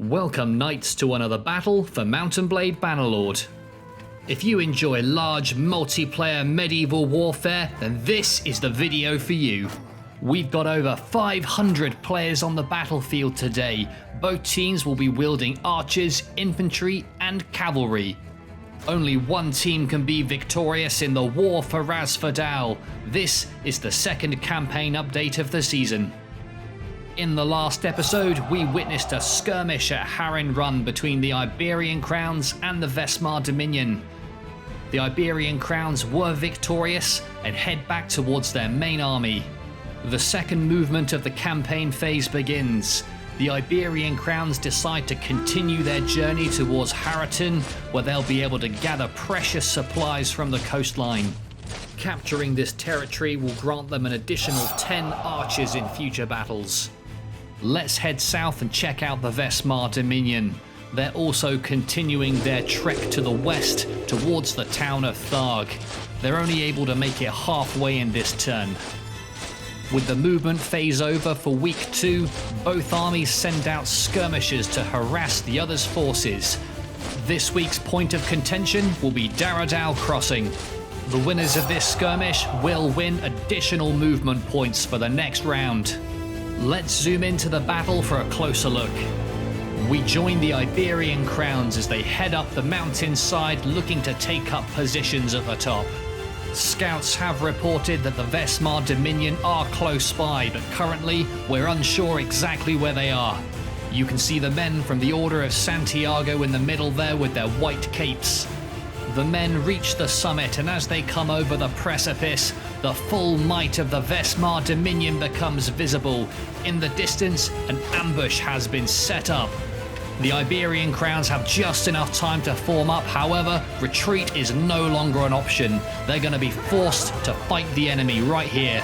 Welcome knights to another battle for Mount Blade Bannerlord. If you enjoy large multiplayer medieval warfare, then this is the video for you. We've got over 500 players on the battlefield today. Both teams will be wielding archers, infantry and cavalry. Only one team can be victorious in the war for Rasfadal. This is the second campaign update of the season. In the last episode, we witnessed a skirmish at Harren Run between the Iberian crowns and the Vesmar Dominion. The Iberian crowns were victorious and head back towards their main army. The second movement of the campaign phase begins. The Iberian crowns decide to continue their journey towards Harren, where they'll be able to gather precious supplies from the coastline. Capturing this territory will grant them an additional 10 archers in future battles. Let's head south and check out the Vesmar Dominion. They're also continuing their trek to the west towards the town of Tharg. They're only able to make it halfway in this turn. With the movement phase over for week 2, both armies send out skirmishers to harass the other's forces. This week's point of contention will be Daradal Crossing. The winners of this skirmish will win additional movement points for the next round. Let's zoom into the battle for a closer look. We join the Iberian crowns as they head up the mountainside looking to take up positions at the top. Scouts have reported that the Vesmar Dominion are close by, but currently we're unsure exactly where they are. You can see the men from the Order of Santiago in the middle there with their white capes. The men reach the summit, and as they come over the precipice, the full might of the Vesmar Dominion becomes visible. In the distance, an ambush has been set up. The Iberian crowns have just enough time to form up, however, retreat is no longer an option. They're going to be forced to fight the enemy right here.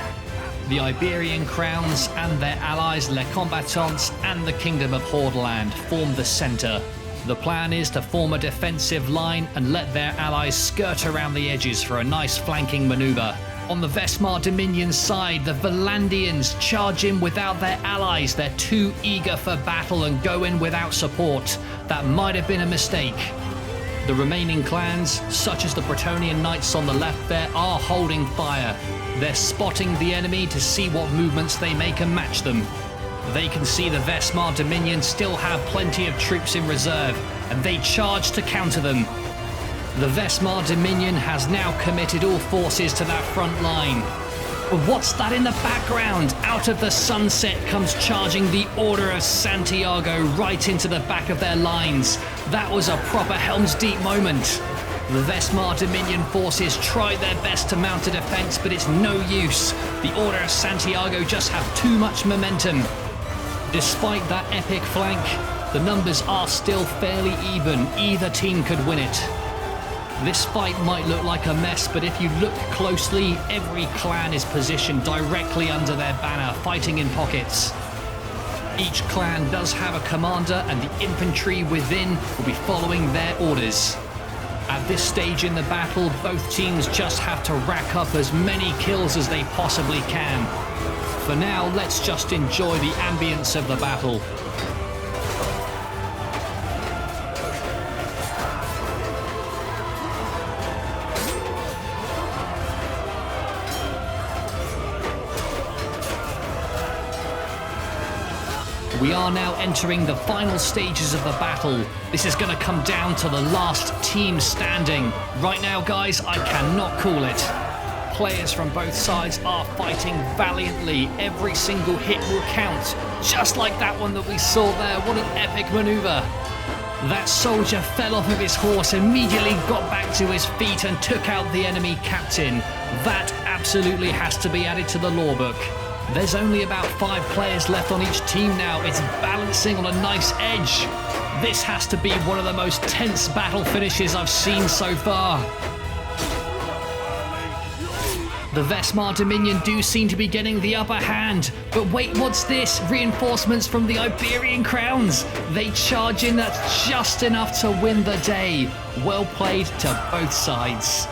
The Iberian crowns and their allies Les Combattants and the Kingdom of Hordeland form the centre. The plan is to form a defensive line and let their allies skirt around the edges for a nice flanking manoeuvre. On the Vesmar Dominion side, the Valandians charge in without their allies. They're too eager for battle and go in without support. That might have been a mistake. The remaining clans, such as the Bretonnian Knights on the left there, are holding fire. They're spotting the enemy to see what movements they make and match them. They can see the Vesmar Dominion still have plenty of troops in reserve, and they charge to counter them. The Vesmar Dominion has now committed all forces to that front line. But what's that in the background? Out of the sunset comes charging the Order of Santiago right into the back of their lines. That was a proper Helm's Deep moment. The Vesmar Dominion forces tried their best to mount a defense, but it's no use. The Order of Santiago just have too much momentum. Despite that epic flank, the numbers are still fairly even. Either team could win it. This fight might look like a mess, but if you look closely, every clan is positioned directly under their banner, fighting in pockets. Each clan does have a commander, and the infantry within will be following their orders. At this stage in the battle, both teams just have to rack up as many kills as they possibly can. For now, let's just enjoy the ambience of the battle. We are now entering the final stages of the battle. This is going to come down to the last team standing. Right now, guys, I cannot call it. Players from both sides are fighting valiantly. Every single hit will count. Just like that one that we saw there. What an epic maneuver. That soldier fell off of his horse, immediately got back to his feet and took out the enemy captain. That absolutely has to be added to the lore book. There's only about 5 players left on each team now. It's balancing on a nice edge. This has to be one of the most tense battle finishes I've seen so far. The Vesmar Dominion do seem to be getting the upper hand. But wait, what's this? Reinforcements from the Iberian crowns. They charge in, that's just enough to win the day. Well played to both sides.